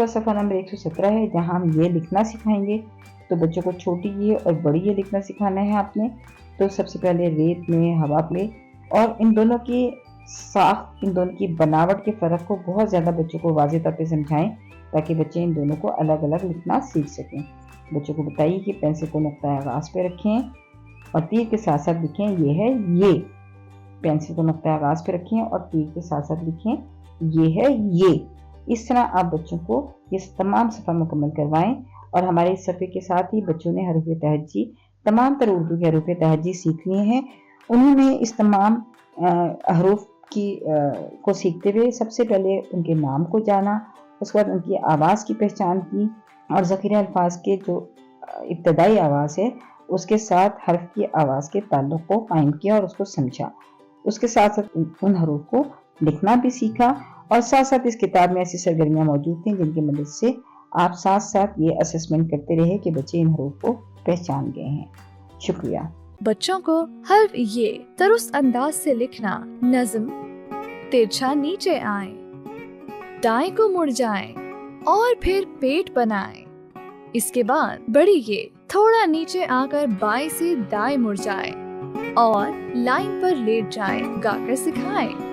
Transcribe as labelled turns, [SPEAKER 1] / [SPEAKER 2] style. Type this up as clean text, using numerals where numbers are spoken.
[SPEAKER 1] इसका सफ़ा नंबर 117 है, जहाँ हम ये लिखना सिखाएंगे। तो बच्चों को छोटी ये और बड़ी ये लिखना सिखाना है आपने। तो सबसे पहले रेत में हवा प्ले, और इन दोनों की साख, इन दोनों की बनावट के फ़र्क को बहुत ज़्यादा बच्चों को वाज़ेह तौर पे समझाएं, ताकि बच्चे इन दोनों को अलग अलग लिखना सीख सकें। बच्चों को बताइए कि पेंसिल को नुक्ता आगाज़ पे रखें और तीर के साथ साथ लिखें ये है ये। पेंसिल को नुक्ता आगाज़ पे रखें और तीर के साथ साथ लिखें ये है ये। इस तरह आप बच्चों को ये तमाम सफ़र मुकम्मल करवाएं। और हमारे इस सफ़े के साथ ही बच्चों ने हरूफ तहज्जी, तमाम तर उर्दू के हरूफ तहज्जी सीख लिए हैं। उन्होंने इस तमाम हरूफ को सीखते हुए सबसे पहले उनके नाम को जाना, उसके बाद उनकी आवाज़ की पहचान की, और ज़ख़ीरा अल्फाज के जो इब्तदाई आवाज़ है उसके साथ हर्फ की आवाज़ के ताल्लुक़ को कायम किया और उसको समझा। उसके साथ साथ उन हरूफ को लिखना भी सीखा। और साथ साथ इस किताब में ऐसी सरगर्मियाँ मौजूद थीं जिनकी मदद से आप साथ साथ ये असेसमेंट करते रहे कि बच्चे इन हरूफ को पहचान गए हैं। शुक्रिया।
[SPEAKER 2] बच्चों को हर्फ ये दुरुस्त अंदाज से लिखना, नज़्म तिरछा नीचे आए, दाएं को मुड़ जाएं और फिर पेट बनाएं। इसके बाद बड़ी ये थोड़ा नीचे आकर बाएं से दाएं मुड़ जाए और लाइन पर लेट जाएं, गाकर सिखाएं।